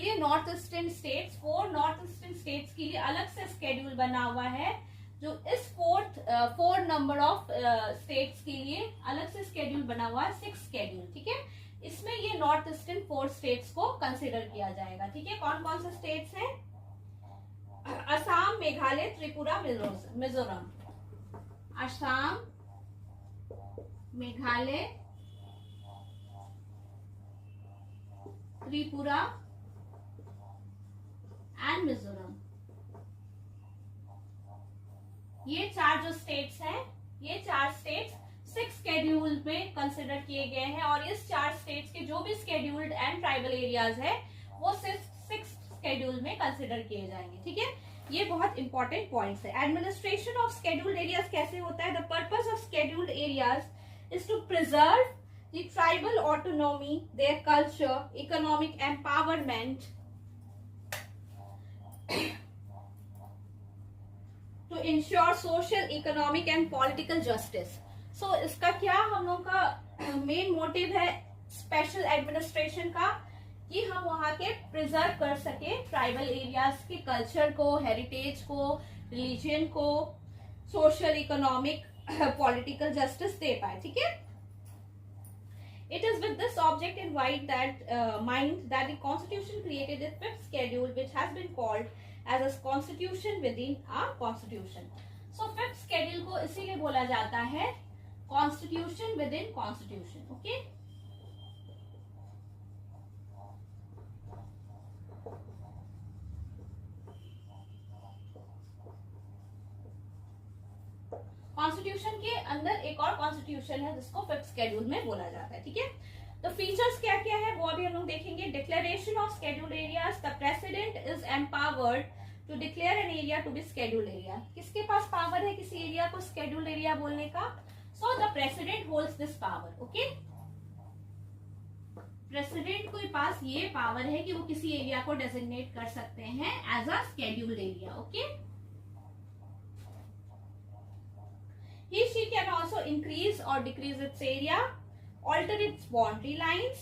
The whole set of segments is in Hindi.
के लिए north eastern states, 4 north eastern states के लिए अलग से स्केड्यूल बना हुआ है, जो इस 4 नंबर ऑफ स्टेट्स के लिए अलग से स्केड्यूल बना हुआ है, 6 स्केड्यूल, ठीक है। इसमें ये नॉर्थ ईस्टर्न 4 स्टेट्स को कंसिडर किया जाएगा, ठीक है। कौन कौन से स्टेट्स हैं? असम, मेघालय, त्रिपुरा, मिजोरम। असम, मेघालय, त्रिपुरा एंड मिजोरम। ये 4 जो स्टेट्स हैं, ये 4 स्टेट्स 6 स्केड्यूल में कंसिडर किए गए हैं, और इस 4 स्टेट्स के जो भी स्केड्यूल्ड एंड ट्राइबल एरियाज है वो 6 स्केड्यूल में कंसिडर किए जाएंगे, ठीक है। ये बहुत इंपॉर्टेंट पॉइंट्स है। एडमिनिस्ट्रेशन ऑफ स्केड्यूल्ड एरियाज कैसे होता है? The purpose of scheduled areas is to preserve the tribal autonomy, their culture, economic empowerment, to ensure social, economic and political justice. So इसका क्या हम लोग का मेन मोटिव है स्पेशल एडमिनिस्ट्रेशन का, कि हम वहां के प्रिजर्व कर सके ट्राइबल एरियाज के कल्चर को, हेरिटेज को, रिलीजन को, सोशल, इकोनॉमिक, पॉलिटिकल जस्टिस दे पाए, ठीक है। It is with this object in mind that the Constitution created the 5th schedule, which has been called as a constitution within a constitution. So 5th schedule को इसीलिए बोला जाता है constitution within constitution, okay? Constitution के अंदर एक और कॉन्स्टिट्यूशन है जिसको 5th स्केड्यूल में बोला जाता है, ठीक है। तो फीचर्स क्या क्या है वो अभी हम लोग देखेंगे। Declaration of scheduled areas, the president is empowered to declare an area to be scheduled area. किसके पास पावर है किसी एरिया को स्केड्यूल्ड एरिया बोलने का? So the president holds this power, okay. President के पास ये पावर है कि वो किसी एरिया को डेजिग्नेट कर सकते हैं as a scheduled area, okay. She can also increase or decrease its area, alter its boundary lines,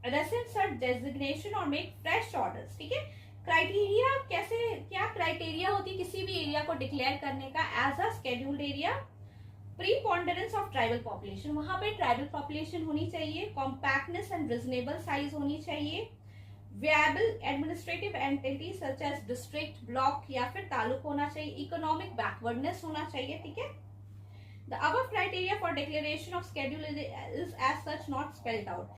rescind such designation or make fresh orders, ठीक है। क्राइटेरिया कैसे, क्या क्राइटेरिया होती है किसी भी एरिया को डिक्लेयर करने का as a scheduled area? Preponderance of tribal population, वहां पे ट्राइबल पॉपुलेशन होनी चाहिए, कॉम्पैक्टनेस एंड रीजनेबल साइज होनी चाहिए, viable administrative entity such as district, block या फिर तालुक होना चाहिए, इकोनॉमिक बैकवर्डनेस होना चाहिए, ठीक है। The above criteria for declaration of schedule is as such not spelled out.